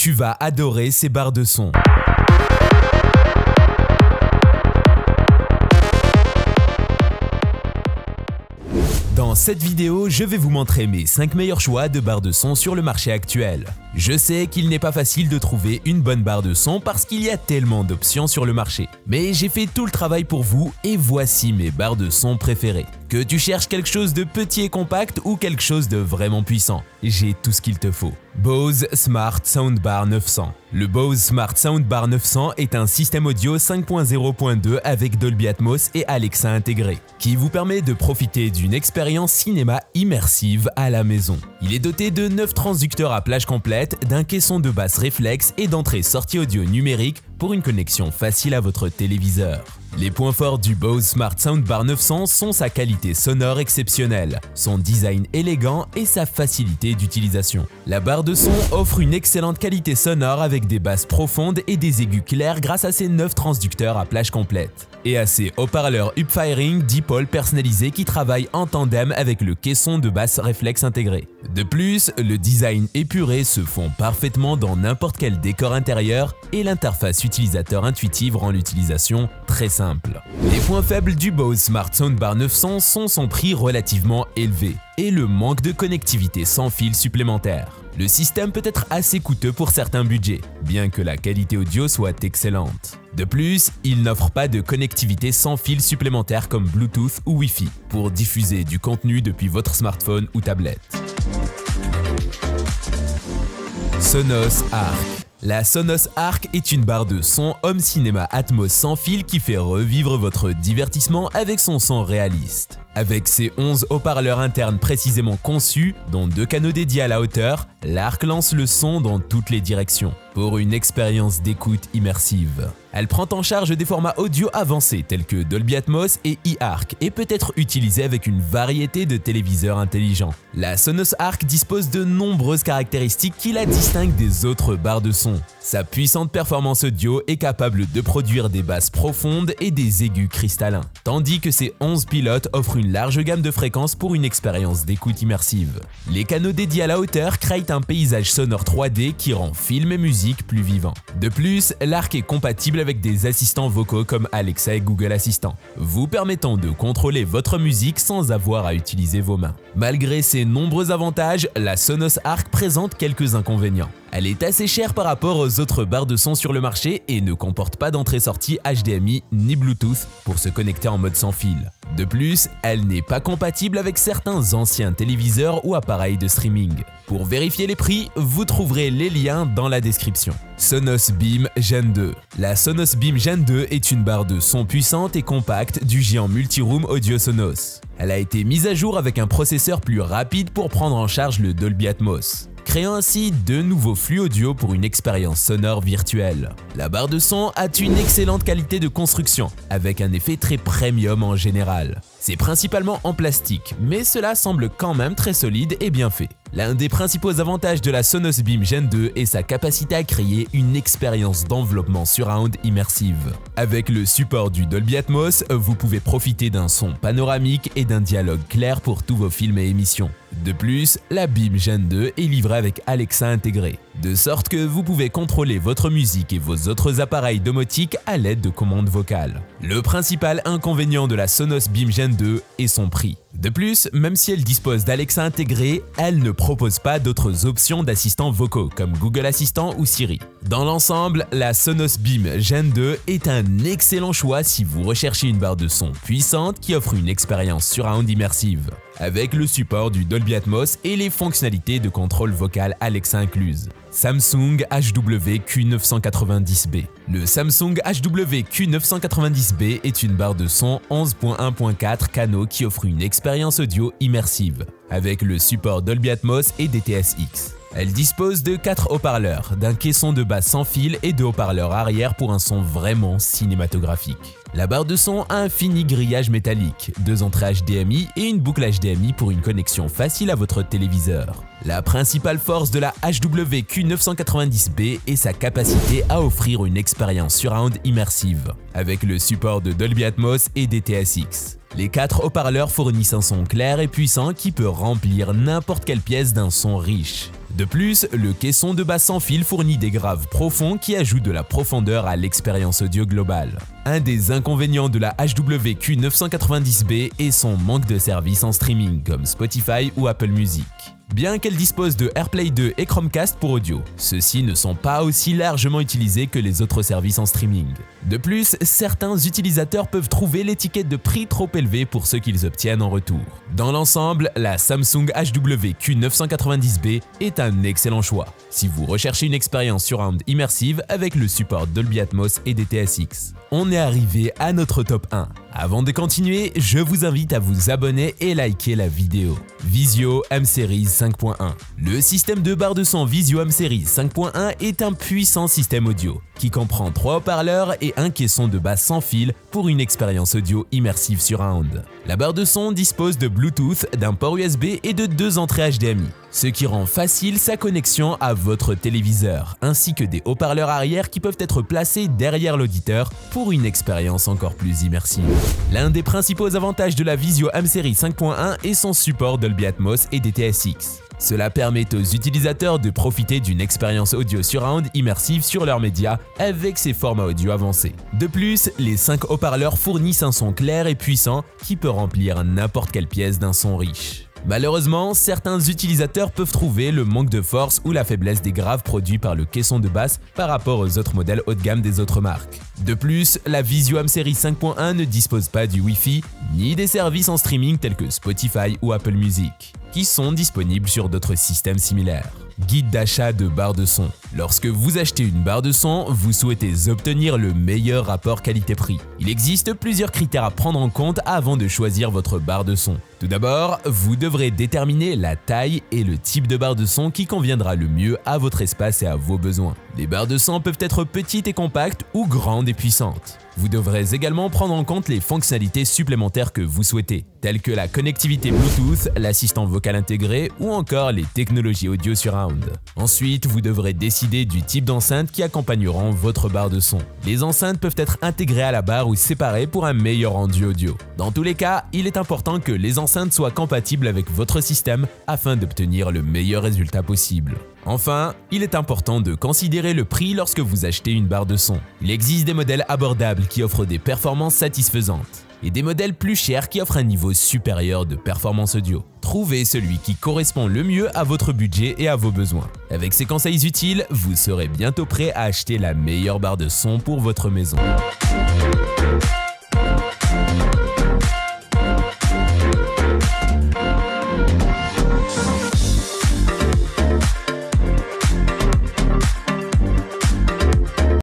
Tu vas adorer ces barres de son. Dans cette vidéo, je vais vous montrer mes 5 meilleurs choix de barres de son sur le marché actuel. Je sais qu'il n'est pas facile de trouver une bonne barre de son parce qu'il y a tellement d'options sur le marché. Mais j'ai fait tout le travail pour vous et voici mes barres de son préférées. Que tu cherches quelque chose de petit et compact ou quelque chose de vraiment puissant, j'ai tout ce qu'il te faut. Bose Smart Soundbar 900. Le Bose Smart Soundbar 900 est un système audio 5.0.2 avec Dolby Atmos et Alexa intégré, qui vous permet de profiter d'une expérience cinéma immersive à la maison. Il est doté de 9 transducteurs à plage complète, d'un caisson de basse réflexe et d'entrée-sortie audio numérique pour une connexion facile à votre téléviseur. Les points forts du Bose Smart Soundbar 900 sont sa qualité sonore exceptionnelle, son design élégant et sa facilité d'utilisation. La barre de son offre une excellente qualité sonore avec des basses profondes et des aigus clairs grâce à ses 9 transducteurs à plage complète et à ses haut-parleurs Upfiring dipôles personnalisés qui travaillent en tandem avec le caisson de basse réflexe intégré. De plus, le design épuré se fond parfaitement dans n'importe quel décor intérieur et l'interface utilisateur intuitive rend l'utilisation très simple. Les points faibles du Bose Smart Soundbar 900 sont son prix relativement élevé et le manque de connectivité sans fil supplémentaire. Le système peut être assez coûteux pour certains budgets, bien que la qualité audio soit excellente. De plus, il n'offre pas de connectivité sans fil supplémentaire comme Bluetooth ou Wi-Fi pour diffuser du contenu depuis votre smartphone ou tablette. Sonos Arc. La Sonos Arc est une barre de son home cinéma Atmos sans fil qui fait revivre votre divertissement avec son son réaliste. Avec ses 11 haut-parleurs internes précisément conçus, dont 2 canaux dédiés à la hauteur, l'Arc lance le son dans toutes les directions, pour une expérience d'écoute immersive. Elle prend en charge des formats audio avancés tels que Dolby Atmos et eARC et peut être utilisée avec une variété de téléviseurs intelligents. La Sonos Arc dispose de nombreuses caractéristiques qui la distinguent des autres barres de son. Sa puissante performance audio est capable de produire des basses profondes et des aigus cristallins, tandis que ses 11 pilotes offrent une large gamme de fréquences pour une expérience d'écoute immersive. Les canaux dédiés à la hauteur créent un paysage sonore 3D qui rend film et musique plus vivants. De plus, l'Arc est compatible avec des assistants vocaux comme Alexa et Google Assistant, vous permettant de contrôler votre musique sans avoir à utiliser vos mains. Malgré ses nombreux avantages, la Sonos Arc présente quelques inconvénients. Elle est assez chère par rapport aux autres barres de son sur le marché et ne comporte pas d'entrée-sortie HDMI ni Bluetooth pour se connecter en mode sans fil. De plus, elle n'est pas compatible avec certains anciens téléviseurs ou appareils de streaming. Pour vérifier les prix, vous trouverez les liens dans la description. Sonos Beam Gen 2. La Sonos Beam Gen 2 est une barre de son puissante et compacte du géant Multiroom Audio Sonos. Elle a été mise à jour avec un processeur plus rapide pour prendre en charge le Dolby Atmos, créant ainsi de nouveaux flux audio pour une expérience sonore virtuelle. La barre de son a une excellente qualité de construction, avec un effet très premium en général. C'est principalement en plastique, mais cela semble quand même très solide et bien fait. L'un des principaux avantages de la Sonos Beam Gen 2 est sa capacité à créer une expérience d'enveloppement surround immersive. Avec le support du Dolby Atmos, vous pouvez profiter d'un son panoramique et d'un dialogue clair pour tous vos films et émissions. De plus, la Beam Gen 2 est livrée avec Alexa intégré, de sorte que vous pouvez contrôler votre musique et vos autres appareils domotiques à l'aide de commandes vocales. Le principal inconvénient de la Sonos Beam Gen 2 est son prix. De plus, même si elle dispose d'Alexa intégré, elle ne propose pas d'autres options d'assistants vocaux comme Google Assistant ou Siri. Dans l'ensemble, la Sonos Beam Gen 2 est un excellent choix si vous recherchez une barre de son puissante qui offre une expérience surround immersive, avec le support du Dolby Atmos et les fonctionnalités de contrôle vocal Alexa incluses. Samsung HW-Q990B. Le Samsung HW-Q990B est une barre de son 11.1.4 canaux qui offre une expérience audio immersive, avec le support Dolby Atmos et DTS-X. Elle dispose de 4 haut-parleurs, d'un caisson de basse sans fil et de haut-parleurs arrière pour un son vraiment cinématographique. La barre de son a un fini grillage métallique, 2 entrées HDMI et une boucle HDMI pour une connexion facile à votre téléviseur. La principale force de la HW-Q990B est sa capacité à offrir une expérience surround immersive, avec le support de Dolby Atmos et DTS-X. Les 4 haut-parleurs fournissent un son clair et puissant qui peut remplir n'importe quelle pièce d'un son riche. De plus, le caisson de basse sans fil fournit des graves profonds qui ajoutent de la profondeur à l'expérience audio globale. Un des inconvénients de la HWQ990B est son manque de services en streaming comme Spotify ou Apple Music. Bien qu'elle dispose de AirPlay 2 et Chromecast pour audio, ceux-ci ne sont pas aussi largement utilisés que les autres services en streaming. De plus, certains utilisateurs peuvent trouver l'étiquette de prix trop élevée pour ce qu'ils obtiennent en retour. Dans l'ensemble, la Samsung HWQ990B est un excellent choix si vous recherchez une expérience surround immersive avec le support Dolby Atmos et DTS:X. On est arrivé à notre top 1. Avant de continuer, je vous invite à vous abonner et liker la vidéo. Vizio M-Series 5.1. Le système de barre de son Vizio M-Series 5.1 est un puissant système audio qui comprend 3 haut-parleurs et un caisson de basse sans fil pour une expérience audio immersive surround. La barre de son dispose de Bluetooth, d'un port USB et de 2 entrées HDMI, ce qui rend facile sa connexion à votre téléviseur, ainsi que des haut-parleurs arrière qui peuvent être placés derrière l'auditeur pour une expérience encore plus immersive. L'un des principaux avantages de la Vizio M-Series 5.1 est son support Dolby Atmos et DTS:X. Cela permet aux utilisateurs de profiter d'une expérience audio surround immersive sur leurs médias avec ses formats audio avancés. De plus, les 5 haut-parleurs fournissent un son clair et puissant qui peut remplir n'importe quelle pièce d'un son riche. Malheureusement, certains utilisateurs peuvent trouver le manque de force ou la faiblesse des graves produits par le caisson de basse par rapport aux autres modèles haut de gamme des autres marques. De plus, la Vizio M-Series 5.1 ne dispose pas du Wi-Fi ni des services en streaming tels que Spotify ou Apple Music, qui sont disponibles sur d'autres systèmes similaires. Guide d'achat de barre de son. Lorsque vous achetez une barre de son, vous souhaitez obtenir le meilleur rapport qualité-prix. Il existe plusieurs critères à prendre en compte avant de choisir votre barre de son. Tout d'abord, vous devrez déterminer la taille et le type de barre de son qui conviendra le mieux à votre espace et à vos besoins. Les barres de son peuvent être petites et compactes ou grandes et puissantes. Vous devrez également prendre en compte les fonctionnalités supplémentaires que vous souhaitez, telles que la connectivité Bluetooth, l'assistant vocal intégré ou encore les technologies audio surround. Ensuite, vous devrez décider du type d'enceinte qui accompagneront votre barre de son. Les enceintes peuvent être intégrées à la barre ou séparées pour un meilleur rendu audio. Dans tous les cas, il est important que les enceintes soient compatibles avec votre système afin d'obtenir le meilleur résultat possible. Enfin, il est important de considérer le prix lorsque vous achetez une barre de son. Il existe des modèles abordables qui offrent des performances satisfaisantes et des modèles plus chers qui offrent un niveau supérieur de performance audio. Trouvez celui qui correspond le mieux à votre budget et à vos besoins. Avec ces conseils utiles, vous serez bientôt prêt à acheter la meilleure barre de son pour votre maison.